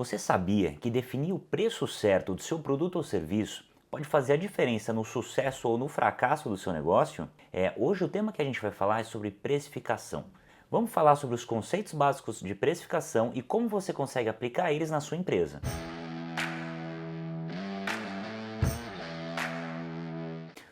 Você sabia que definir o preço certo do seu produto ou serviço pode fazer a diferença no sucesso ou no fracasso do seu negócio? Hoje o tema que a gente vai falar é sobre precificação. Vamos falar sobre os conceitos básicos de precificação e como você consegue aplicar eles na sua empresa.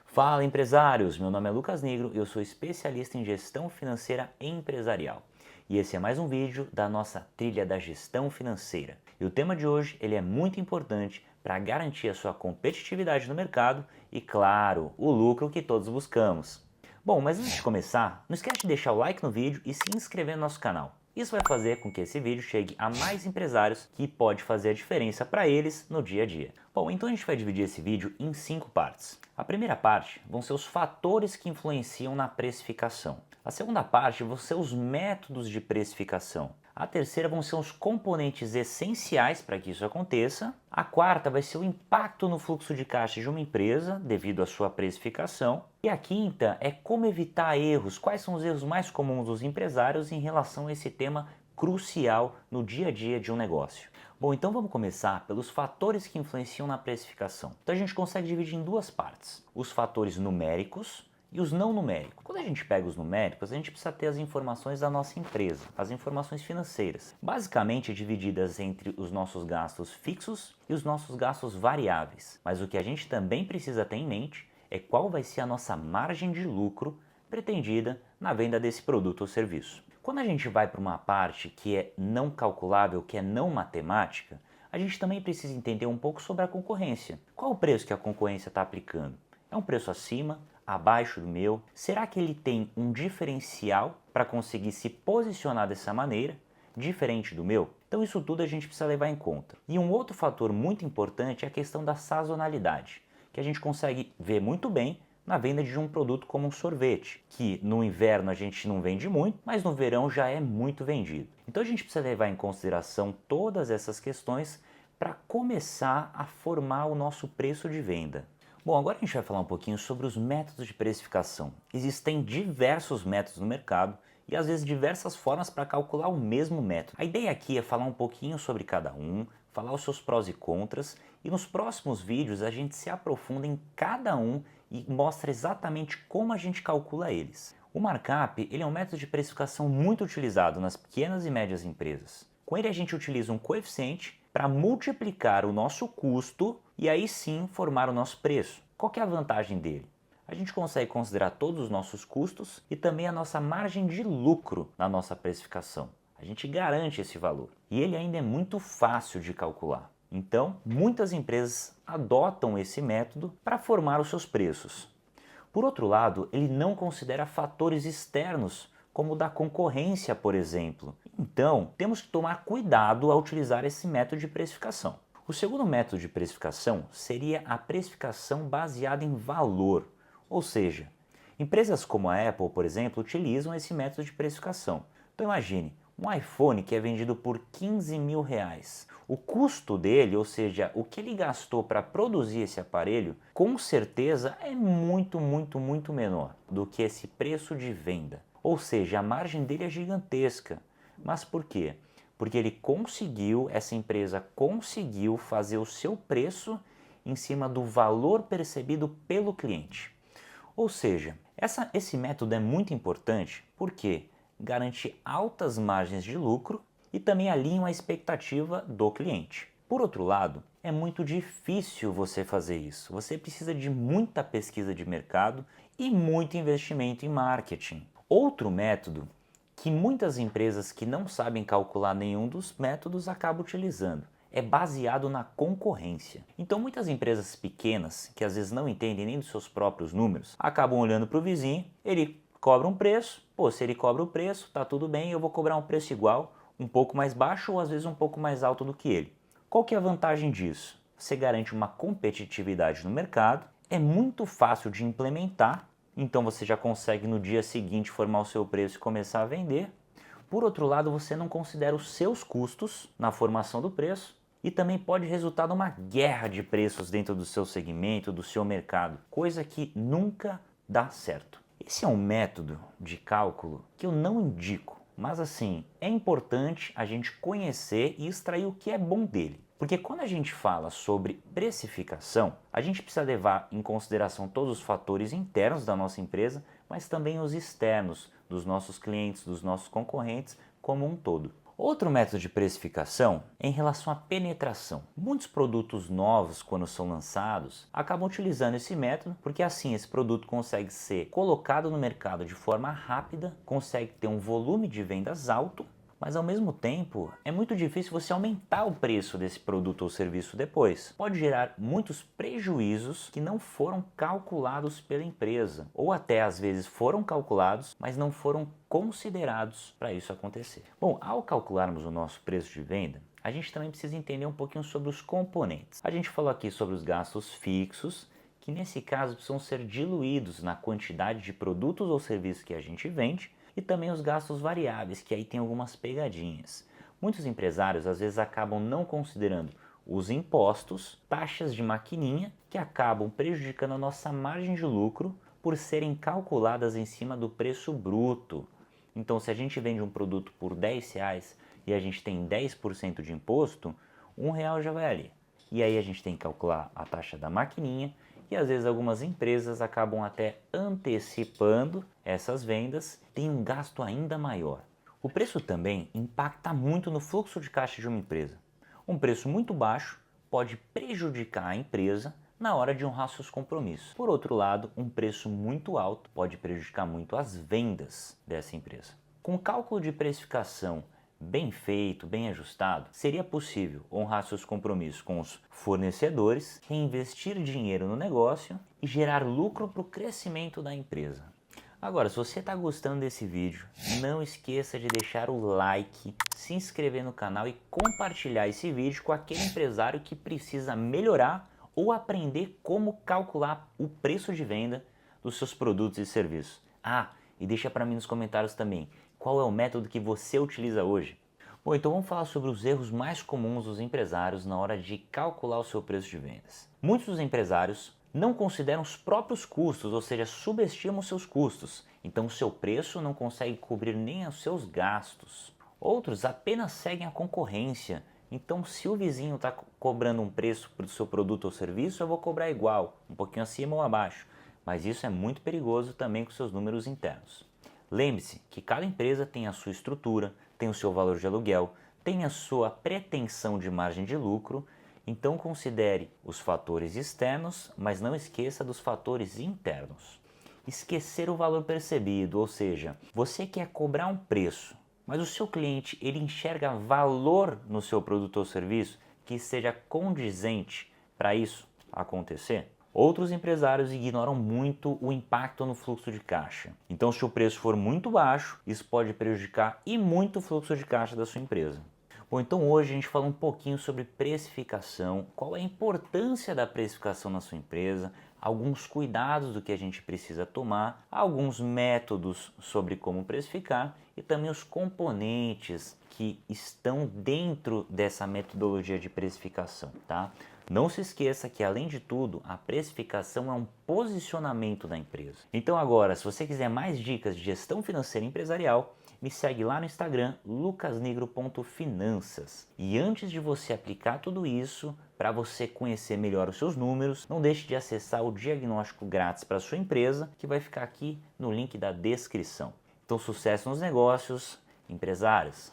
Fala empresários, meu nome é Lucas Negro e eu sou especialista em gestão financeira empresarial. E esse é mais um vídeo da nossa trilha da gestão financeira. E o tema de hoje ele é muito importante para garantir a sua competitividade no mercado e, claro, o lucro que todos buscamos. Bom, mas antes de começar, não esquece de deixar o like no vídeo e se inscrever no nosso canal. Isso vai fazer com que esse vídeo chegue a mais empresários que pode fazer a diferença para eles no dia a dia. Bom, então a gente vai dividir esse vídeo em 5 partes. A primeira parte vão ser os fatores que influenciam na precificação. A segunda parte vão ser os métodos de precificação. A terceira vão ser os componentes essenciais para que isso aconteça. A quarta vai ser o impacto no fluxo de caixa de uma empresa devido à sua precificação. E a quinta é como evitar erros, quais são os erros mais comuns dos empresários em relação a esse tema crucial no dia a dia de um negócio. Bom, então vamos começar pelos fatores que influenciam na precificação. Então a gente consegue dividir em duas partes: os fatores numéricos e os não numéricos. Quando a gente pega os numéricos, a gente precisa ter as informações da nossa empresa, as informações financeiras, basicamente divididas entre os nossos gastos fixos e os nossos gastos variáveis. Mas o que a gente também precisa ter em mente é qual vai ser a nossa margem de lucro pretendida na venda desse produto ou serviço. Quando a gente vai para uma parte que é não calculável, que é não matemática, a gente também precisa entender um pouco sobre a concorrência. Qual o preço que a concorrência está aplicando? É um preço acima? Abaixo do meu? Será que ele tem um diferencial para conseguir se posicionar dessa maneira, diferente do meu? Então isso tudo a gente precisa levar em conta. E um outro fator muito importante é a questão da sazonalidade, que a gente consegue ver muito bem na venda de um produto como um sorvete, que no inverno a gente não vende muito, mas no verão já é muito vendido. Então a gente precisa levar em consideração todas essas questões para começar a formar o nosso preço de venda. Bom, agora a gente vai falar um pouquinho sobre os métodos de precificação. Existem diversos métodos no mercado e às vezes diversas formas para calcular o mesmo método. A ideia aqui é falar um pouquinho sobre cada um, falar os seus prós e contras, e nos próximos vídeos a gente se aprofunda em cada um e mostra exatamente como a gente calcula eles. O markup ele é um método de precificação muito utilizado nas pequenas e médias empresas. Com ele a gente utiliza um coeficiente para multiplicar o nosso custo e aí sim formar o nosso preço. Qual que é a vantagem dele? A gente consegue considerar todos os nossos custos e também a nossa margem de lucro na nossa precificação. A gente garante esse valor e ele ainda é muito fácil de calcular. Então, muitas empresas adotam esse método para formar os seus preços. Por outro lado, ele não considera fatores externos, como o da concorrência, por exemplo. Então, temos que tomar cuidado ao utilizar esse método de precificação. O segundo método de precificação seria a precificação baseada em valor, ou seja, empresas como a Apple, por exemplo, utilizam esse método de precificação. Então imagine, um iPhone que é vendido por 15 mil reais. O custo dele, ou seja, o que ele gastou para produzir esse aparelho, com certeza é muito menor do que esse preço de venda. Ou seja, a margem dele é gigantesca. Mas por quê? Porque essa empresa conseguiu fazer o seu preço em cima do valor percebido pelo cliente. Ou seja, esse método é muito importante porque garante altas margens de lucro e também alinha a expectativa do cliente. Por outro lado, é muito difícil você fazer isso. Você precisa de muita pesquisa de mercado e muito investimento em marketing. Outro método que muitas empresas que não sabem calcular nenhum dos métodos acabam utilizando é baseado na concorrência. Então muitas empresas pequenas, que às vezes não entendem nem dos seus próprios números, acabam olhando para o vizinho, ele cobra um preço, se ele cobra o preço, tá tudo bem, eu vou cobrar um preço igual, um pouco mais baixo ou às vezes um pouco mais alto do que ele. Qual que é a vantagem disso? Você garante uma competitividade no mercado, é muito fácil de implementar, então você já consegue no dia seguinte formar o seu preço e começar a vender. Por outro lado, você não considera os seus custos na formação do preço e também pode resultar numa guerra de preços dentro do seu segmento, do seu mercado, coisa que nunca dá certo. Esse é um método de cálculo que eu não indico. mas assim, é importante a gente conhecer e extrair o que é bom dele. Porque quando a gente fala sobre precificação, a gente precisa levar em consideração todos os fatores internos da nossa empresa, mas também os externos, dos nossos clientes, dos nossos concorrentes, como um todo. Outro método de precificação é em relação à penetração. Muitos produtos novos, quando são lançados, acabam utilizando esse método, porque assim esse produto consegue ser colocado no mercado de forma rápida, consegue ter um volume de vendas alto, mas ao mesmo tempo é muito difícil você aumentar o preço desse produto ou serviço depois. Pode gerar muitos prejuízos que não foram calculados pela empresa, ou até às vezes foram calculados, mas não foram considerados para isso acontecer. Bom, ao calcularmos o nosso preço de venda, a gente também precisa entender um pouquinho sobre os componentes. A gente falou aqui sobre os gastos fixos, que nesse caso precisam ser diluídos na quantidade de produtos ou serviços que a gente vende, e também os gastos variáveis, que aí tem algumas pegadinhas. Muitos empresários às vezes acabam não considerando os impostos, taxas de maquininha, que acabam prejudicando a nossa margem de lucro por serem calculadas em cima do preço bruto. Então, se a gente vende um produto por R$10 e a gente tem 10% de imposto, R$1 já vai ali. E aí a gente tem que calcular a taxa da maquininha, e às vezes algumas empresas acabam até antecipando essas vendas, tem um gasto ainda maior. O preço também impacta muito no fluxo de caixa de uma empresa. Um preço muito baixo pode prejudicar a empresa na hora de honrar seus compromissos. Por outro lado, um preço muito alto pode prejudicar muito as vendas dessa empresa. Com o cálculo de precificação bem feito, bem ajustado, seria possível honrar seus compromissos com os fornecedores, reinvestir dinheiro no negócio e gerar lucro para o crescimento da empresa. Agora, se você está gostando desse vídeo, não esqueça de deixar o like, se inscrever no canal e compartilhar esse vídeo com aquele empresário que precisa melhorar ou aprender como calcular o preço de venda dos seus produtos e serviços. Ah, e deixa para mim nos comentários também, qual é o método que você utiliza hoje? Bom, então vamos falar sobre os erros mais comuns dos empresários na hora de calcular o seu preço de vendas. Muitos dos empresários não consideram os próprios custos, ou seja, subestimam seus custos. Então o seu preço não consegue cobrir nem os seus gastos. Outros apenas seguem a concorrência. Então se o vizinho está cobrando um preço para o seu produto ou serviço, eu vou cobrar igual, um pouquinho acima ou abaixo. Mas isso é muito perigoso também com seus números internos. Lembre-se que cada empresa tem a sua estrutura, tem o seu valor de aluguel, tem a sua pretensão de margem de lucro, então considere os fatores externos, mas não esqueça dos fatores internos. Esquecer o valor percebido, ou seja, você quer cobrar um preço, mas o seu cliente ele enxerga valor no seu produto ou serviço que seja condizente para isso acontecer? Outros empresários ignoram muito o impacto no fluxo de caixa. Então, se o preço for muito baixo, isso pode prejudicar e muito o fluxo de caixa da sua empresa. Bom, então hoje a gente fala um pouquinho sobre precificação, qual é a importância da precificação na sua empresa, alguns cuidados do que a gente precisa tomar, alguns métodos sobre como precificar e também os componentes que estão dentro dessa metodologia de precificação, tá? Não se esqueça que, além de tudo, a precificação é um posicionamento da empresa. Então agora, se você quiser mais dicas de gestão financeira empresarial, me segue lá no Instagram, lucasnigro.finanças. E antes de você aplicar tudo isso, para você conhecer melhor os seus números, não deixe de acessar o diagnóstico grátis para a sua empresa, que vai ficar aqui no link da descrição. Então, sucesso nos negócios, empresários!